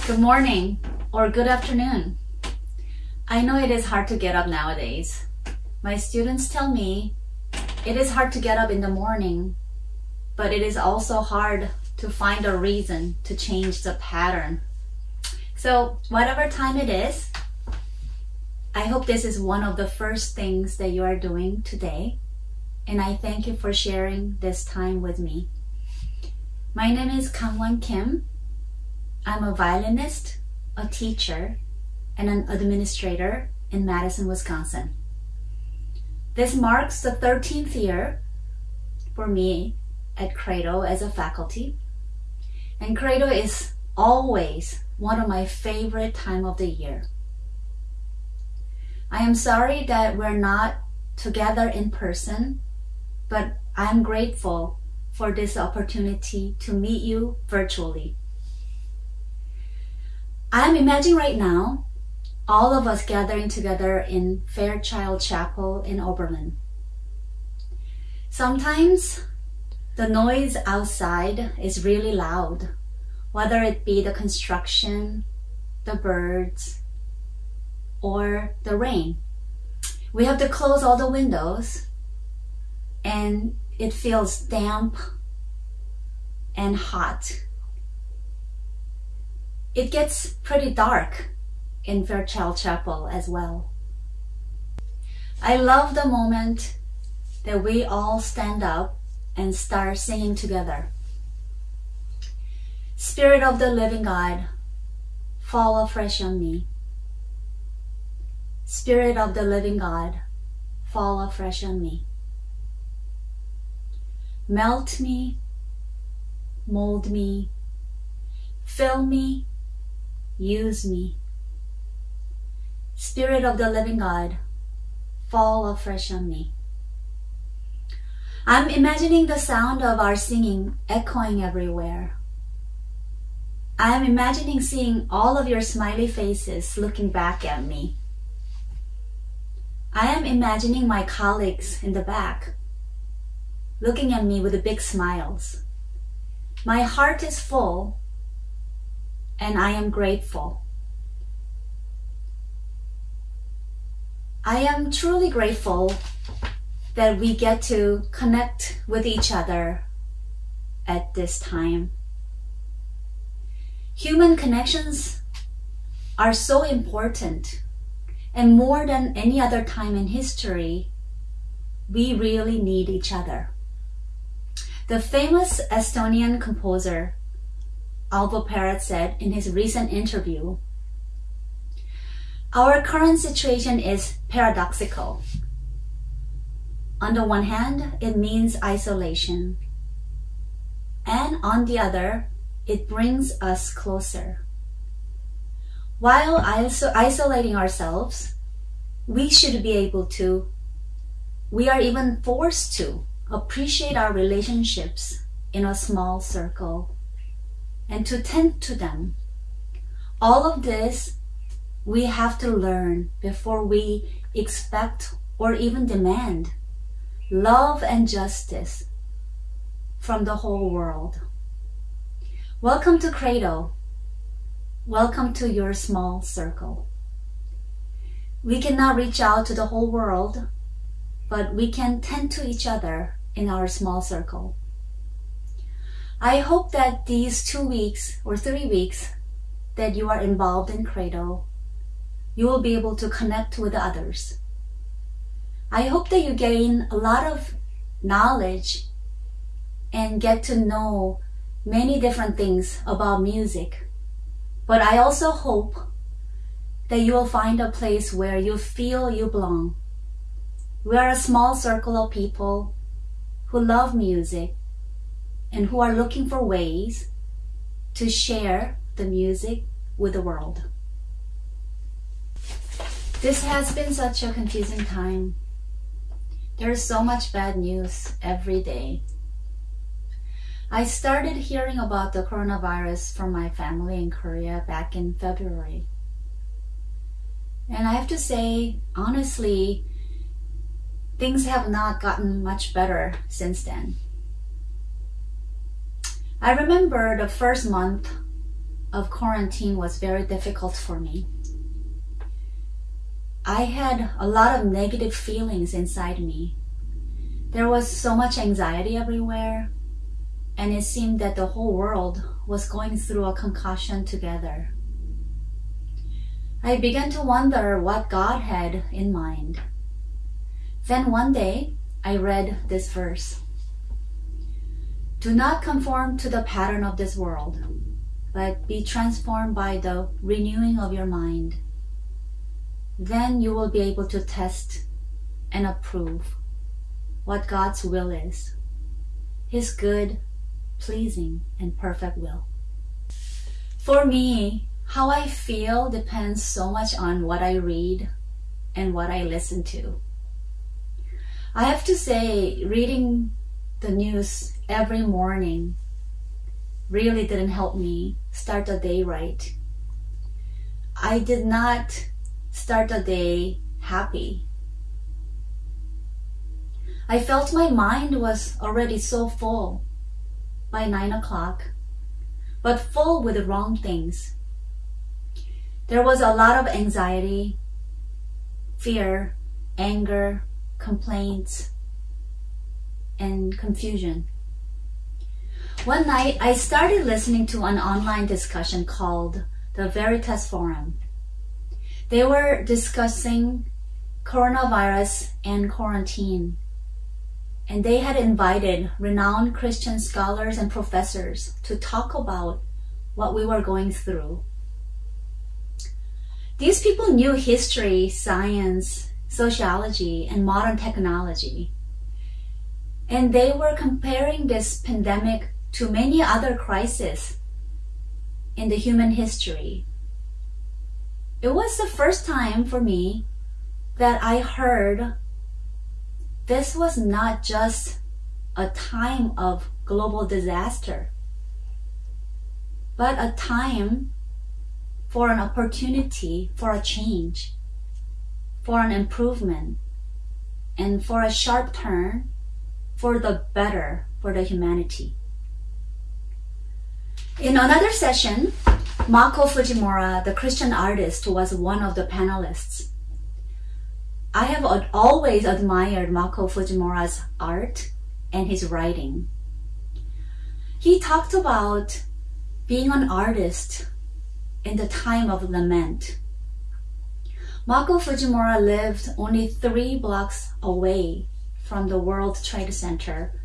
Good morning or good afternoon. I know it is hard to get up nowadays. My students tell me it is hard to get up in the morning, but it is also hard to find a reason to change the pattern. So whatever time it is, I hope this is one of the first things that you are doing today, and I thank you for sharing this time with me. My name is Kangwon Kim. I'm a violinist, a teacher, and an administrator in Madison, Wisconsin. This marks the 13th year for me at Credo as a faculty. And Credo is always one of my favorite time of the year. I am sorry that we're not together in person, but I'm grateful for this opportunity to meet you virtually. I'm imagining right now all of us gathering together in Fairchild Chapel in Oberlin. Sometimes the noise outside is really loud, whether it be the construction, the birds, or the rain. We have to close all the windows and it feels damp and hot. It gets pretty dark in Fairchild Chapel as well. I love the moment that we all stand up and start singing together. Spirit of the living God, fall afresh on me. Spirit of the living God, fall afresh on me. Melt me, mold me, fill me, use me. Spirit of the living God, fall afresh on me. I'm imagining the sound of our singing echoing everywhere. I am imagining seeing all of your smiley faces looking back at me. I am imagining my colleagues in the back looking at me with big smiles. My heart is full and I am grateful. I am truly grateful that we get to connect with each other at this time. Human connections are so important, and more than any other time in history, we really need each other. The famous Estonian composer Alvo Pärt said in his recent interview, "Our current situation is paradoxical. On the one hand, it means isolation, and on the other, it brings us closer. While isolating ourselves, we should be able to, we are even forced to, appreciate our relationships in a small circle and to tend to them. All of this we have to learn before we expect or even demand love and justice from the whole world." Welcome to Credo. Welcome to your small circle. We cannot reach out to the whole world, but we can tend to each other in our small circle. I hope that these 2 weeks or 3 weeks that you are involved in Credo, you will be able to connect with others. I hope that you gain a lot of knowledge and get to know many different things about music. But I also hope that you will find a place where you feel you belong. We are a small circle of people who love music and who are looking for ways to share the music with the world. This has been such a confusing time. There's so much bad news every day. I started hearing about the coronavirus from my family in Korea back in February. And I have to say, honestly, things have not gotten much better since then. I remember the first month of quarantine was very difficult for me. I had a lot of negative feelings inside me. There was so much anxiety everywhere, and it seemed that the whole world was going through a concussion together. I began to wonder what God had in mind. Then one day, I read this verse. Do not conform to the pattern of this world, but be transformed by the renewing of your mind. Then you will be able to test and approve what God's will is, His good, pleasing, and perfect will. For me, how I feel depends so much on what I read and what I listen to. I have to say, reading the news every morning really didn't help me start the day right. I did not start the day happy. I felt my mind was already so full by 9 o'clock, but full with the wrong things. There was a lot of anxiety, fear, anger, complaints, and confusion. One night, I started listening to an online discussion called the Veritas Forum. They were discussing coronavirus and quarantine, and they had invited renowned Christian scholars and professors to talk about what we were going through. These people knew history, science, sociology, and modern technology. And they were comparing this pandemic to many other crises in the human history. It was the first time for me that I heard this was not just a time of global disaster, but a time for an opportunity for a change, for an improvement, and for a sharp turn for the better for the humanity. In another session, Mako Fujimura, the Christian artist, was one of the panelists. I have always admired Mako Fujimura's art and his writing. He talked about being an artist in the time of lament. Mako Fujimura lived only 3 blocks away from the World Trade Center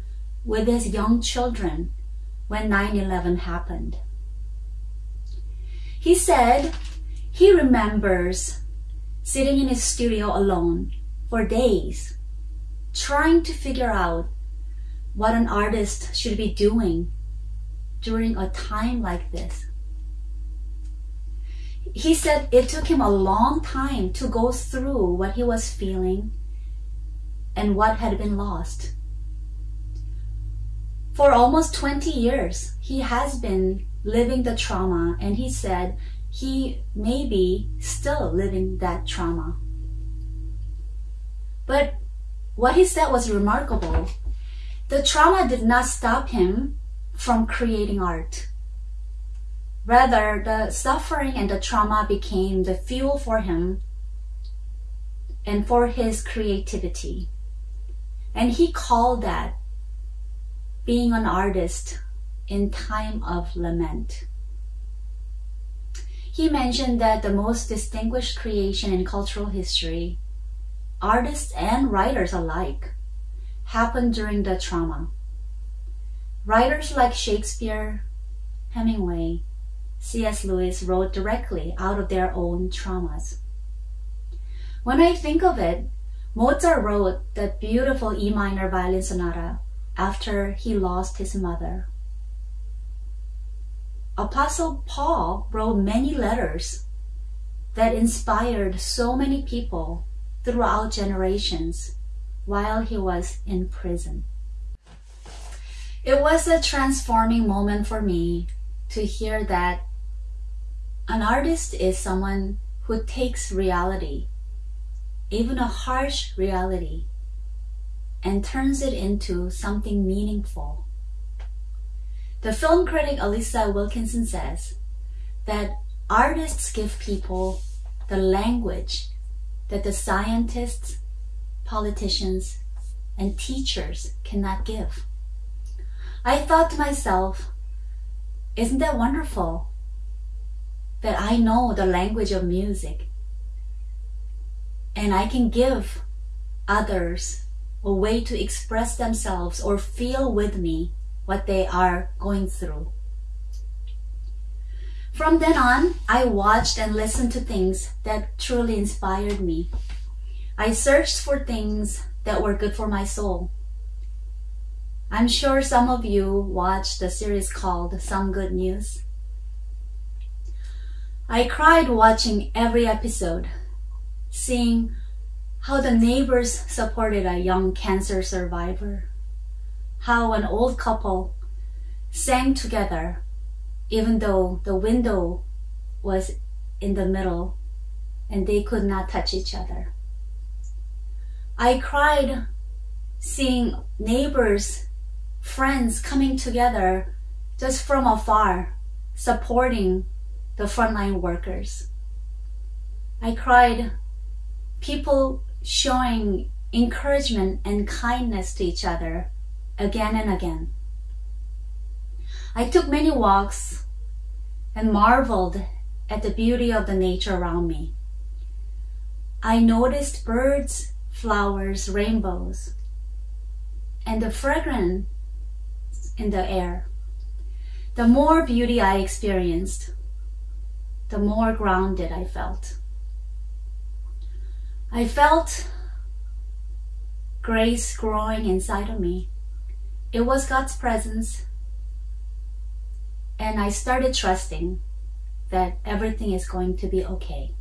with his young children when 9/11 happened. He said he remembers sitting in his studio alone for days, trying to figure out what an artist should be doing during a time like this. He said it took him a long time to go through what he was feeling and what had been lost. For almost 20 years, he has been living the trauma, and he said he may be still living that trauma. But what he said was remarkable. The trauma did not stop him from creating art. Rather, the suffering and the trauma became the fuel for him and for his creativity. And he called that being an artist in time of lament. He mentioned that the most distinguished creation in cultural history, artists and writers alike, happened during the trauma. Writers like Shakespeare, Hemingway, C.S. Lewis wrote directly out of their own traumas. When I think of it, Mozart wrote that beautiful E minor violin sonata after he lost his mother. Apostle Paul wrote many letters that inspired so many people throughout generations while he was in prison. It was a transforming moment for me to hear that an artist is someone who takes reality, even a harsh reality, and turns it into something meaningful. The film critic Alyssa Wilkinson says, that artists give people the language that the scientists, politicians, and teachers cannot give. I thought to myself, isn't that wonderful that I know the language of music and I can give others a way to express themselves or feel with me what they are going through. From then on, I watched and listened to things that truly inspired me. I searched for things that were good for my soul. I'm sure some of you watched the series called Some Good News. I cried watching every episode, seeing how the neighbors supported a young cancer survivor, how an old couple sang together even though the window was in the middle and they could not touch each other. I cried seeing neighbors, friends coming together just from afar, supporting the frontline workers. I cried people showing encouragement and kindness to each other again and again. I took many walks and marveled at the beauty of the nature around me. I noticed birds, flowers, rainbows, and the fragrance in the air. The more beauty I experienced, the more grounded I felt. I felt grace growing inside of me. It was God's presence, and I started trusting that everything is going to be okay.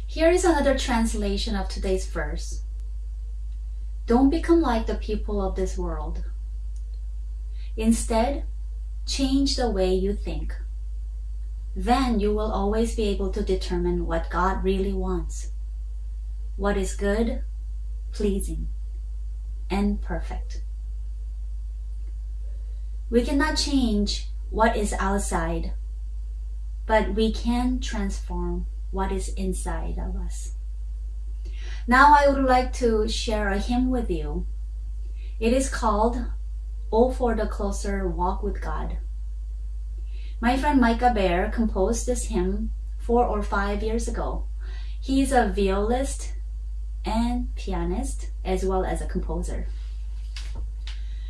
Here is another translation of today's verse. Don't become like the people of this world. Instead, change the way you think. Then you will always be able to determine what God really wants, what is good, pleasing, and perfect. We cannot change what is outside, but we can transform what is inside of us. Now I would like to share a hymn with you. It is called "Oh for the Closer Walk with God." My friend Micah Bear composed this hymn 4 or 5 years ago. He is a violist and pianist as well as a composer.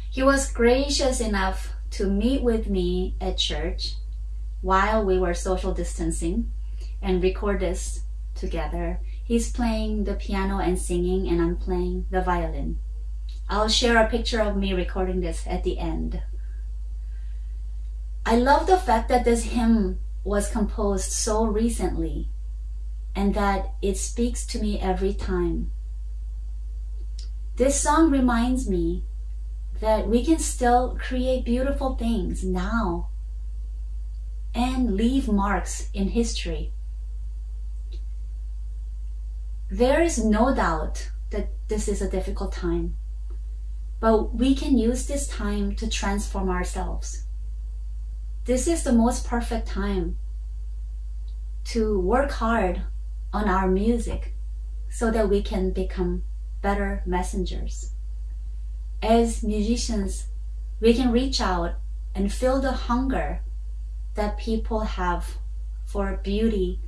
He was gracious enough to meet with me at church while we were social distancing and record this together. He's playing the piano and singing, and I'm playing the violin. I'll share a picture of me recording this at the end. I love the fact that this hymn was composed so recently and that it speaks to me every time. This song reminds me that we can still create beautiful things now and leave marks in history. There is no doubt that this is a difficult time, but we can use this time to transform ourselves. This is the most perfect time to work hard on our music so that we can become better messengers. As musicians, we can reach out and feel the hunger that people have for beauty,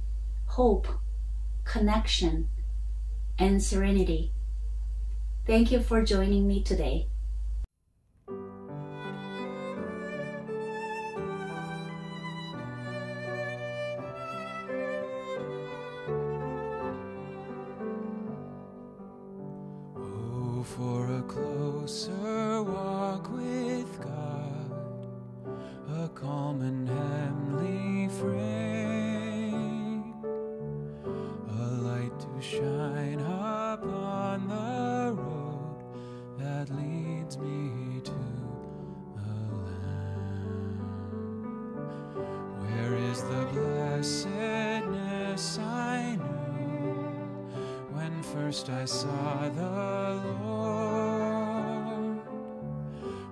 hope, connection, and serenity. Thank you for joining me today. Oh, for a closer walk with God, a calm and heavenly frame, a light to shine upon the road that leads me to the Lamb. Where is the blessedness I knew when first I saw the Lord?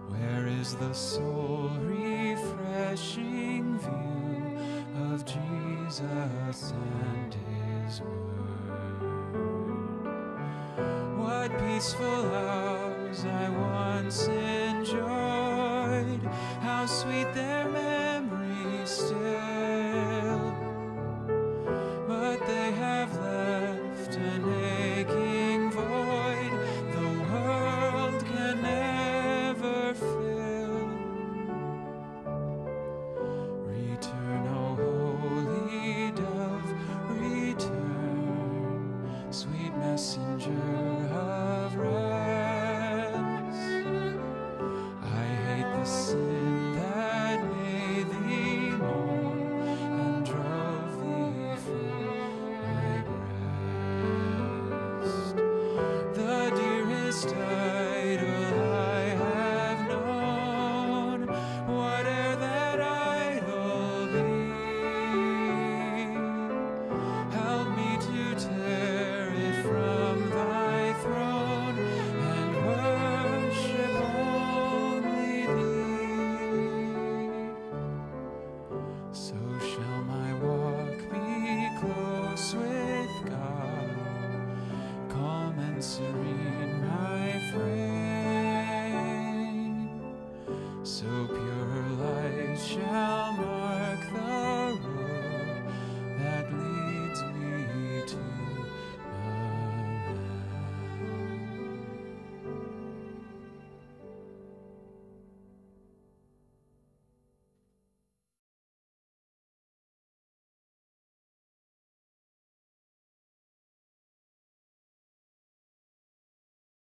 Where is the soul refreshing view of Jesus and His Word. What peaceful hours I once